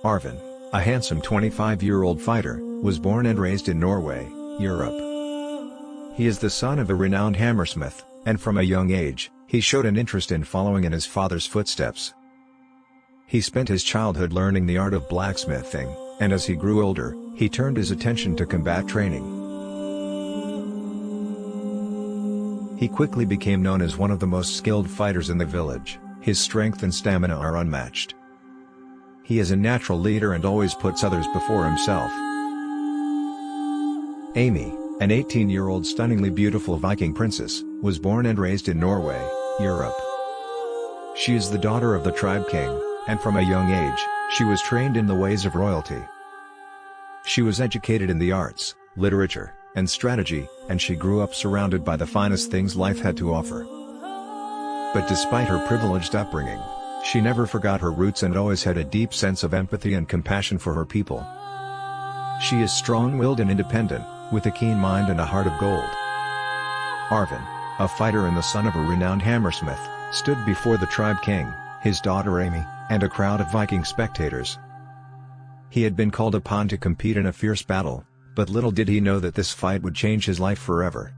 Arvin, a handsome 25-year-old fighter, was born and raised in Norway, Europe. He is the son of a renowned hammersmith, and from a young age, he showed an interest in following in his father's footsteps. He spent his childhood learning the art of blacksmithing, and as he grew older, he turned his attention to combat training. He quickly became known as one of the most skilled fighters in the village. His strength and stamina are unmatched. He is a natural leader and always puts others before himself. Amy, an 18-year-old stunningly beautiful Viking princess, was born and raised in Norway, Europe. She is the daughter of the tribe king, and from a young age, she was trained in the ways of royalty. She was educated in the arts, literature, and strategy, and she grew up surrounded by the finest things life had to offer. But despite her privileged upbringing, she never forgot her roots and always had a deep sense of empathy and compassion for her people. She is strong-willed and independent, with a keen mind and a heart of gold. Arvin, a fighter and the son of a renowned hammersmith, stood before the tribe king, his daughter Amy, and a crowd of Viking spectators. He had been called upon to compete in a fierce battle, but little did he know that this fight would change his life forever.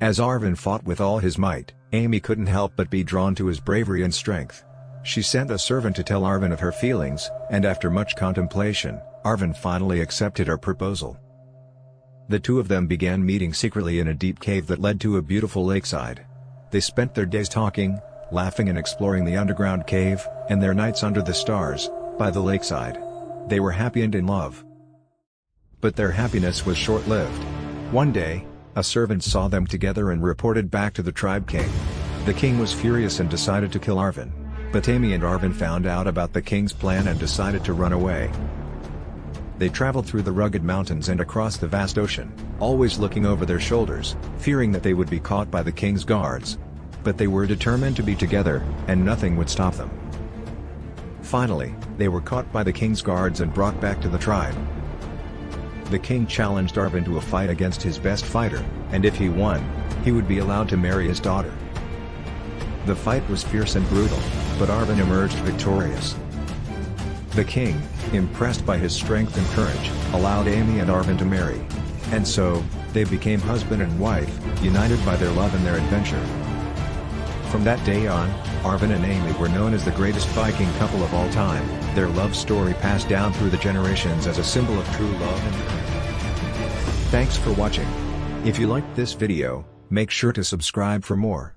As Arvin fought with all his might, Amy couldn't help but be drawn to his bravery and strength. She sent a servant to tell Arvin of her feelings, and after much contemplation, Arvin finally accepted her proposal. The two of them began meeting secretly in a deep cave that led to a beautiful lakeside. They spent their days talking, laughing and exploring the underground cave, and their nights under the stars, by the lakeside. They were happy and in love. But their happiness was short-lived. One day, a servant saw them together and reported back to the tribe king. The king was furious and decided to kill Arvin. But Amy and Arvin found out about the king's plan and decided to run away. They traveled through the rugged mountains and across the vast ocean, always looking over their shoulders, fearing that they would be caught by the king's guards. But they were determined to be together, and nothing would stop them. Finally, they were caught by the king's guards and brought back to the tribe. The king challenged Arvin to a fight against his best fighter, and if he won, he would be allowed to marry his daughter. The fight was fierce and brutal, but Arvin emerged victorious. The king, impressed by his strength and courage, allowed Amy and Arvin to marry. And so, they became husband and wife, united by their love and their adventure. From that day on, Arvin and Amy were known as the greatest Viking couple of all time, their love story passed down through the generations as a symbol of true love and courage. Thanks for watching. If you liked this video, make sure to subscribe for more.